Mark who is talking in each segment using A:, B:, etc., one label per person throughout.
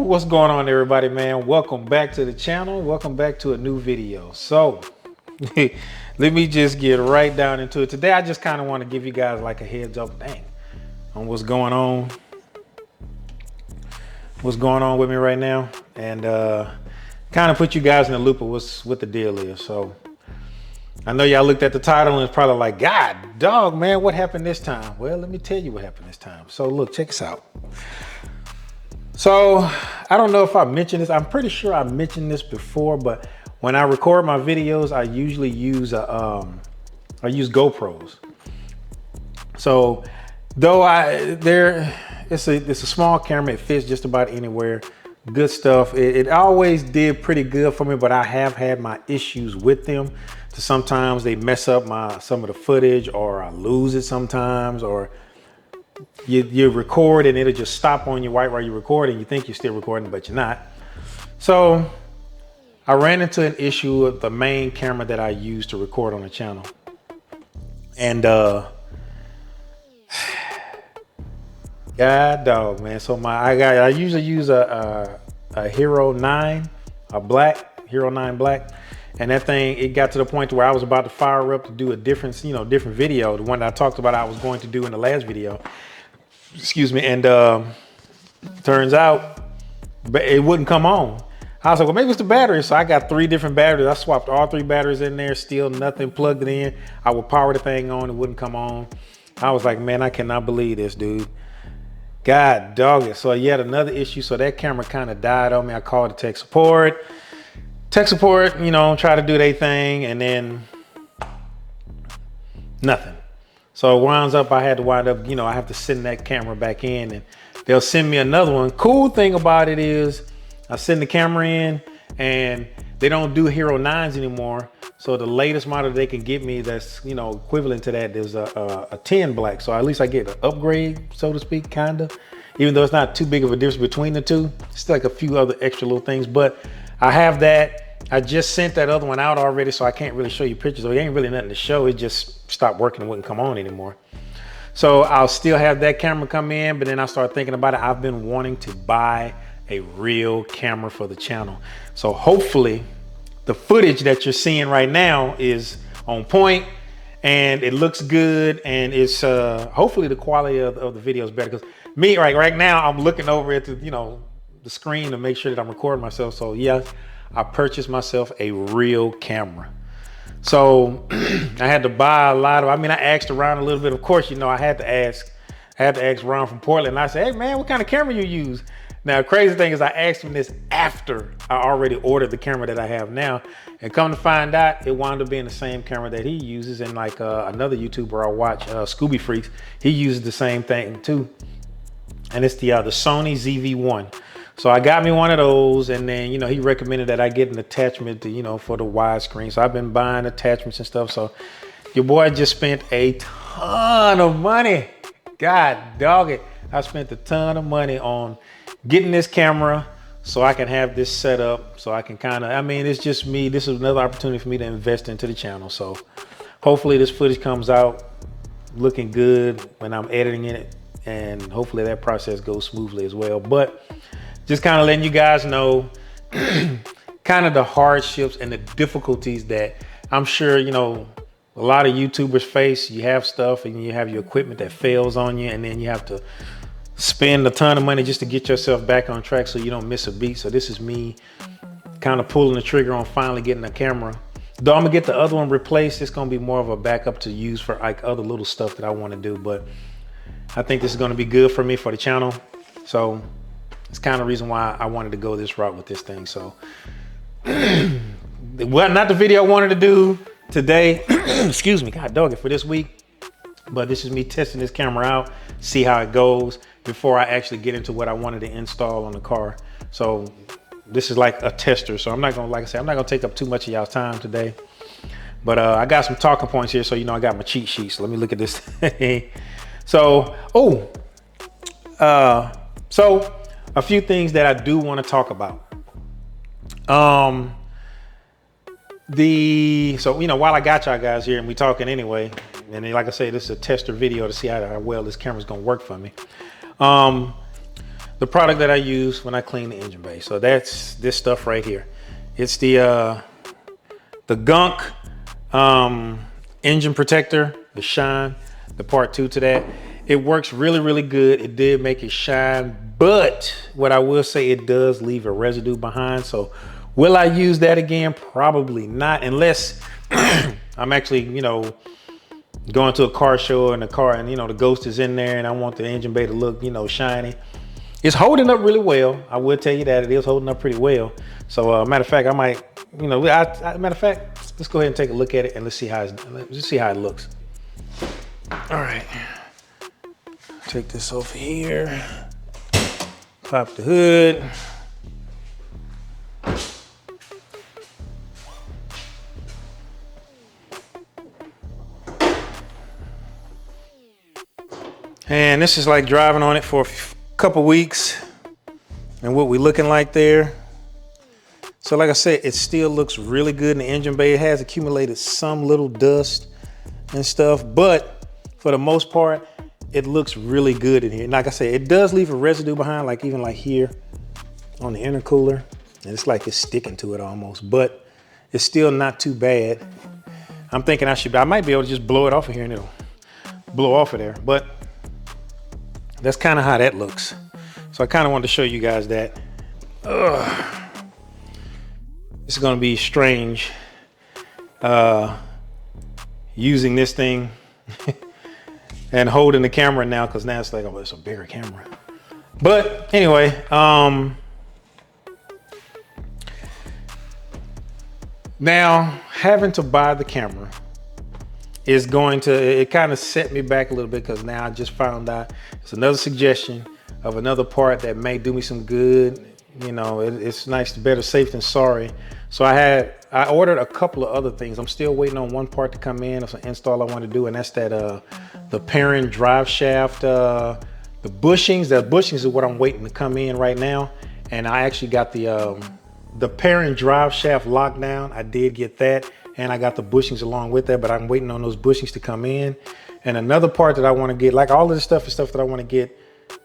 A: What's going on, everybody, man? Welcome back to the channel. Welcome back to a new video. So let me just get right down into it. Today I just kind of want to give you guys like a heads up on what's going on with me right now, and kind of put you guys in the loop of what the deal is. So I know y'all looked at the title and it's probably like, God dog, man, what happened this time? Well, let me tell you what happened this time. So look, check this out. So I don't know if I mentioned this. I'm pretty sure I mentioned this before, but when I record my videos, I usually use I use GoPros. So though it's a small camera, it fits just about anywhere. Good stuff. It always did pretty good for me, but I have had my issues with them. So sometimes they mess up some of the footage, or I lose it sometimes, or you record and it'll just stop on you while you're recording. You think you're still recording, but you're not. So I ran into an issue with the main camera that I use to record on the channel. And God dog, man. So I usually use a Hero 9, Hero 9 Black. And that thing, it got to the point where I was about to fire up to do a different video. The one that I talked about I was going to do in the last video. Excuse me. And turns out it wouldn't come on. I was like, well, maybe it's the battery. So I got 3 different batteries. I swapped all 3 batteries in there, still nothing, plugged it in. I would power the thing on, it wouldn't come on. I was like, man, I cannot believe this, dude. God dog it. So yet another issue. So that camera kind of died on me. I called the tech support. Try to do their thing, and then nothing. So it winds up, I had to wind up, I have to send that camera back in, and they'll send me another one. Cool thing about it is I send the camera in and they don't do Hero 9s anymore. So the latest model they can get me that's, equivalent to that is a 10 Black. So at least I get an upgrade, so to speak, kind of, even though it's not too big of a difference between the two. It's like a few other extra little things, but I have that. I just sent that other one out already, so I can't really show you pictures. It ain't really nothing to show. It just stopped working and wouldn't come on anymore. So I'll still have that camera come in, but then I start thinking about it. I've been wanting to buy a real camera for the channel. So hopefully the footage that you're seeing right now is on point and it looks good, and it's hopefully the quality of the video is better, because me right now I'm looking over at the screen to make sure that I'm recording myself. So yeah, I purchased myself a real camera. So I had to buy a lot of, I asked around a little bit. Of course, I had to ask Ron from Portland. And I said, hey man, what kind of camera you use? Now, the crazy thing is I asked him this after I already ordered the camera that I have now. And come to find out, it wound up being the same camera that he uses. And like another YouTuber I watch, Scooby Freaks, he uses the same thing too. And it's the Sony ZV-1. So I got me one of those, and then, he recommended that I get an attachment to, for the widescreen. So I've been buying attachments and stuff. So your boy just spent a ton of money. God dog it. I spent a ton of money on getting this camera so I can have this set up, so I can it's just me. This is another opportunity for me to invest into the channel. So hopefully this footage comes out looking good when I'm editing it, and hopefully that process goes smoothly as well. But just kind of letting you guys know kind of the hardships and the difficulties that I'm sure, a lot of YouTubers face. You have stuff and you have your equipment that fails on you, and then you have to spend a ton of money just to get yourself back on track so you don't miss a beat. So this is me kind of pulling the trigger on finally getting a camera. Though I'm gonna get the other one replaced, it's gonna be more of a backup to use for like other little stuff that I want to do. But I think this is gonna be good for me for the channel. So it's kind of the reason why I wanted to go this route with this thing. So, well, not the video I wanted to do today, excuse me, God dog it, for this week. But this is me testing this camera out, see how it goes before I actually get into what I wanted to install on the car. So this is like a tester. So I'm not gonna, like I said, I'm not gonna take up too much of y'all's time today. But I got some talking points here. So, I got my cheat sheet. So let me look at this thing. So, so a few things that I do want to talk about. While I got y'all guys here and we talking anyway, and then, like I say, this is a tester video to see how well this camera's gonna work for me. the product that I use when I clean the engine bay. So that's this stuff right here. It's the gunk engine protector, the shine, the part 2 to that. It works really, really good. It did make it shine, but what I will say, it does leave a residue behind. So will I use that again? Probably not, unless I'm actually, you know, going to a car show and the car, and you know, the Ghost is in there and I want the engine bay to look, you know, shiny. It's holding up really well. I will tell you that it is holding up pretty well. So matter of fact, I might, you know, matter of fact, let's go ahead and take a look at it and let's see how it looks. All right, take this over here, pop the hood. And this is like driving on it for a couple weeks and what we're looking like there. So like I said, it still looks really good in the engine bay. It has accumulated some little dust and stuff, but for the most part, it looks really good in here. And like I said, it does leave a residue behind, like even like here on the intercooler. And it's like it's sticking to it almost, but it's still not too bad. I'm thinking I might be able to just blow it off of here and it'll blow off of there, but that's kind of how that looks. So I kind of wanted to show you guys that. It's going to be strange using this thing and holding the camera now, because now it's like, oh, it's a bigger camera. But anyway, now having to buy the camera is going to, it kind of set me back a little bit, because now I just found out it's another suggestion of another part that may do me some good. You know, it's nice, better safe than sorry. So I ordered a couple of other things. I'm still waiting on one part to come in. It's an install I want to do, and that's that the parent drive shaft, the bushings. The bushings is what I'm waiting to come in right now. And I actually got the parent drive shaft locked down. I did get that, and I got the bushings along with that, but I'm waiting on those bushings to come in. And another part that I want to get, like all of this stuff is stuff that I want to get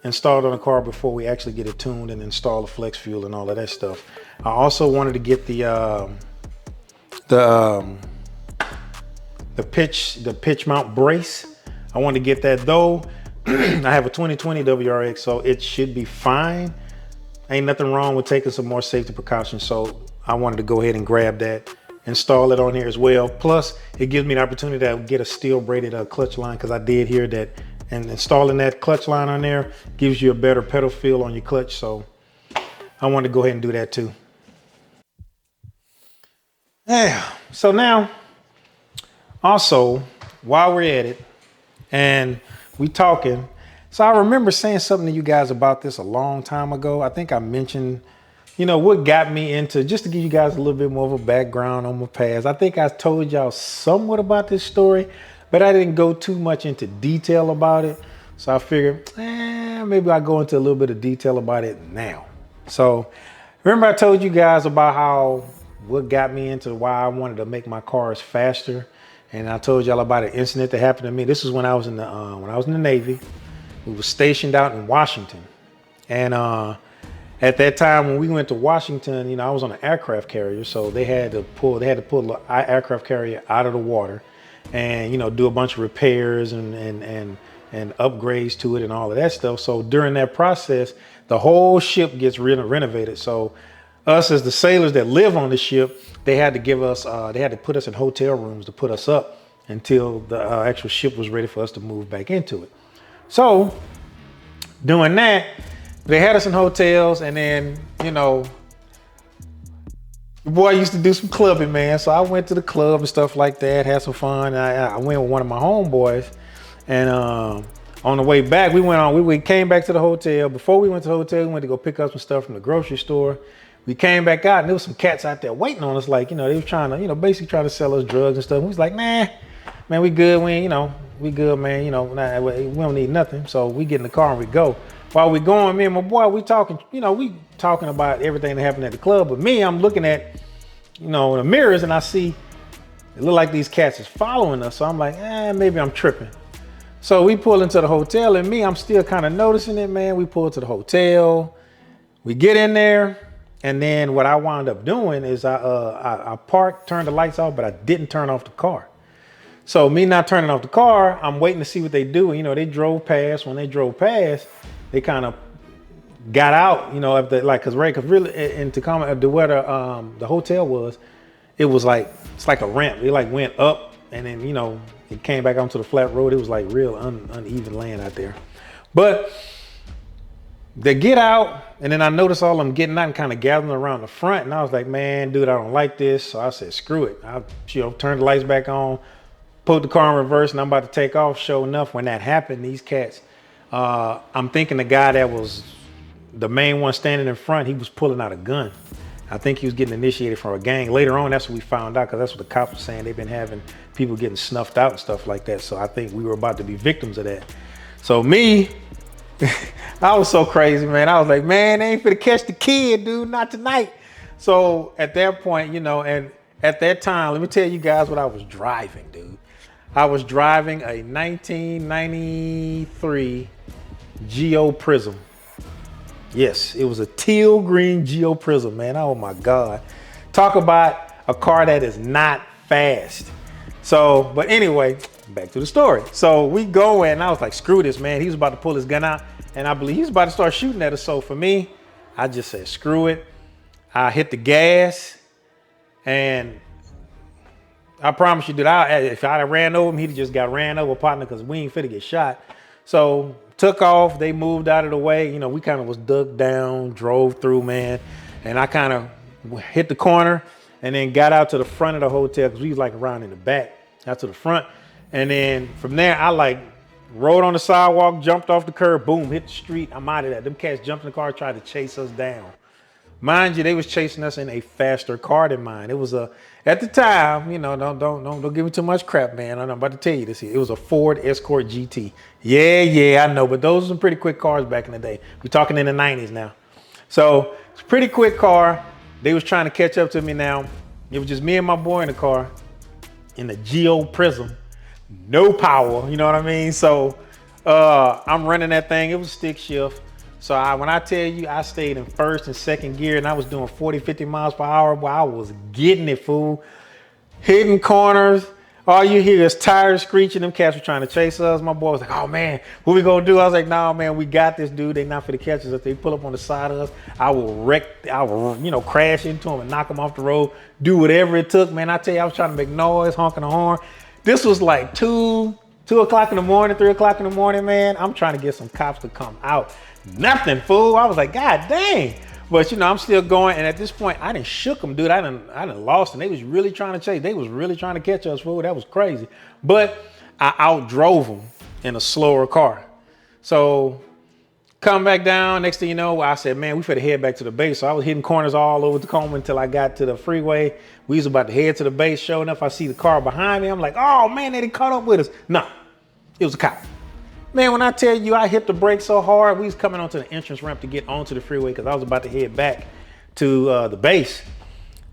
A: installed on the car before we actually get it tuned and install the flex fuel and all of that stuff. I also wanted to get the pitch mount brace. I want to get that, though. I have a 2020 WRX, so it should be fine. Ain't nothing wrong with taking some more safety precautions. So I wanted to go ahead and grab that, install it on here as well. Plus, it gives me the opportunity to get a steel braided clutch line, because I did hear that, and installing that clutch line on there gives you a better pedal feel on your clutch. So I want to go ahead and do that too. Yeah. So now, also, while we're at it and we talking, so I remember saying something to you guys about this a long time ago. I think I mentioned, you know, what got me into, just to give you guys a little bit more of a background on my past. I think I told y'all somewhat about this story, but I didn't go too much into detail about it. So I figured, maybe I'll go into a little bit of detail about it now. So remember I told you guys about what got me into why I wanted to make my cars faster. And I told y'all about an incident that happened to me. This is when I was in the Navy. We were stationed out in Washington. And at that time when we went to Washington, you know, I was on an aircraft carrier. So they had to pull the aircraft carrier out of the water and, you know, do a bunch of repairs and upgrades to it and all of that stuff. So during that process, the whole ship gets renovated. So us as the sailors that live on the ship, they had to give us, they had to put us in hotel rooms to put us up until the actual ship was ready for us to move back into it. So doing that, they had us in hotels, and then, you know, the boy used to do some clubbing, man. So I went to the club and stuff like that, had some fun. I went with one of my homeboys, and on the way back, we came back to the hotel. Before we went to the hotel, we went to go pick up some stuff from the grocery store. We came back out, and there was some cats out there waiting on us. Like, you know, they were trying to, you know, basically trying to sell us drugs and stuff. We was like, nah, man, we good. We good, man. You know, we don't need nothing. So we get in the car and we go. While we going, me and my boy, we talking, you know, we talking about everything that happened at the club. But me, I'm looking at, you know, the mirrors, and I see it look like these cats is following us. So I'm like, maybe I'm tripping. So we pull into the hotel, and I'm still kind of noticing it, man. We pull to the hotel, we get in there, and then what I wound up doing is I parked, turned the lights off, but I didn't turn off the car. So me not turning off the car, I'm waiting to see what they do. You know, they drove past. When they drove past, they kind of got out, you know, of the, like, cause really in Tacoma, where the hotel was, it was like, it's like a ramp. It like went up, and then, you know, it came back onto the flat road. It was like real uneven land out there. But they get out, and then I noticed all of them getting out and kind of gathering around the front. And I was like, man, dude, I don't like this. So I said, screw it. I, you know, turned the lights back on, put the car in reverse, and I'm about to take off. Sure enough, when that happened, these cats, I'm thinking the guy that was the main one standing in front, he was pulling out a gun. I think he was getting initiated from a gang. Later on, that's what we found out, because that's what the cops were saying. They've been having people getting snuffed out and stuff like that. So I think we were about to be victims of that. So me, I was so crazy, man. I was like, man, they ain't finna catch the kid, dude, not tonight. So at that point, you know, and at that time, let me tell you guys what I was driving, dude. I was driving a 1993 Geo Prism. Yes, it was a teal green Geo Prism, man. Oh my God. Talk about a car that is not fast. So, but anyway, back to the story. So we go in, and I was like, screw this, man. He was about to pull his gun out, and I believe he was about to start shooting at us. So for me, I just said, screw it. I hit the gas, and I promise you that if I ran over him, he'd just got ran over, partner, because we ain't finna get shot. So took off, they moved out of the way. You know, we kind of was dug down, drove through, man. And I kind of hit the corner and then got out to the front of the hotel, because we was like around in the back, out to the front. And then from there, I like rode on the sidewalk, jumped off the curb, boom, hit the street. I'm out of that. Them cats jumped in the car, tried to chase us down. Mind you, they was chasing us in a faster car than mine. It was at the time, you know, don't give me too much crap, man. I'm about to tell you this here. It was a Ford Escort GT. Yeah, I know, but those were some pretty quick cars back in the day. We're talking in the 90s now. So it's a pretty quick car. They was trying to catch up to me now. It was just me and my boy in the car in the Geo Prism. No power, you know what I mean? So I'm running that thing. It was stick shift. So when I tell you, I stayed in first and second gear, and I was doing 40, 50 miles per hour, boy, I was getting it, fool. Hitting corners. All you hear is tires screeching. Them cats were trying to chase us. My boy was like, oh man, what we gonna do? I was like, nah, man, we got this, dude. They not for the catch us. If they pull up on the side of us, I will you know, crash into them and knock them off the road, do whatever it took, man. I tell you, I was trying to make noise, honking the horn. This was like 2 o'clock in the morning, 3 o'clock in the morning, man. I'm trying to get some cops to come out. Nothing, fool. I was like, God dang. But you know, I'm still going. And at this point, I done shook them, dude. I done lost them. They was really trying to chase. They was really trying to catch us, fool. That was crazy. But I outdrove them in a slower car. So come back down. Next thing you know, I said, man, we finna head back to the base. So I was hitting corners all over Tacoma until I got to the freeway. We was about to head to the base. Sure enough, I see the car behind me. I'm like, oh man, they done caught up with us. No, it was a cop. Man, when I tell you I hit the brakes so hard, we was coming onto the entrance ramp to get onto the freeway, because I was about to head back to the base.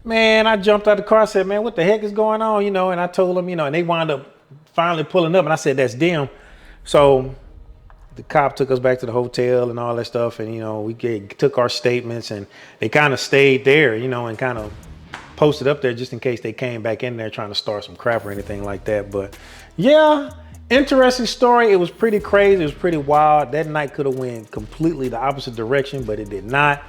A: Man, I jumped out the car, said, man, what the heck is going on? You know, and I told them, you know, and they wound up finally pulling up, and I said, that's them. So the cop took us back to the hotel and all that stuff. And, you know, we took our statements, and they kind of stayed there, you know, and kind of posted up there just in case they came back in there trying to start some crap or anything like that. But yeah. Interesting story. It was pretty crazy. It was pretty wild. That night could have went completely the opposite direction, but it did not.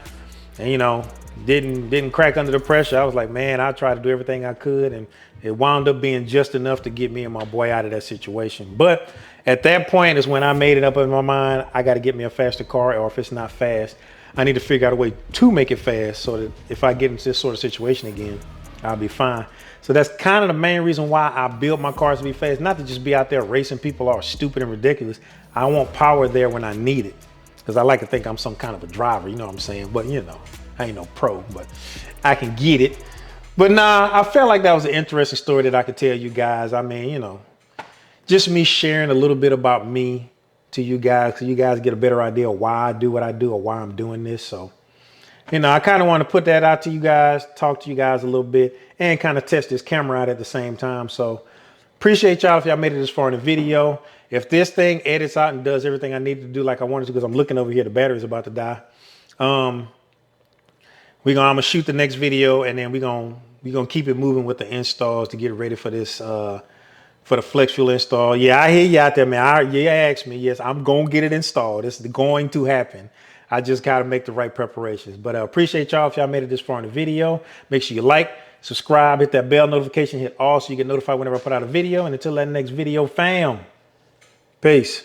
A: And you know, didn't crack under the pressure. I was like, man, I tried to do everything I could, and it wound up being just enough to get me and my boy out of that situation. But at that point is when I made it up in my mind, I got to get me a faster car, or if it's not fast, I need to figure out a way to make it fast, so that if I get into this sort of situation again, I'll be fine. So that's kind of the main reason why I build my cars to be fast, not to just be out there racing people all stupid and ridiculous. I want power there when I need it, because I like to think I'm some kind of a driver, you know what I'm saying? But you know, I ain't no pro, but I can get it. But nah, I felt like that was an interesting story that I could tell you guys. I mean, you know, just me sharing a little bit about me to you guys, so you guys get a better idea of why I do what I do, or why I'm doing this. So, you know, I kind of want to put that out to you guys, talk to you guys a little bit, and kind of test this camera out at the same time. So appreciate y'all if y'all made it this far in the video. If this thing edits out and does everything I need to do like I wanted to, because I'm looking over here, the battery's about to die. I'm gonna shoot the next video, and then we're gonna keep it moving with the installs to get ready for this for the flex fuel install. Yeah, I hear you out there, man. You asked me. Yes, I'm gonna get it installed. This is going to happen. I just gotta make the right preparations. But I appreciate y'all if y'all made it this far in the video. Make sure you like, subscribe, hit that bell notification, hit all so you get notified whenever I put out a video. And until that next video, fam, peace.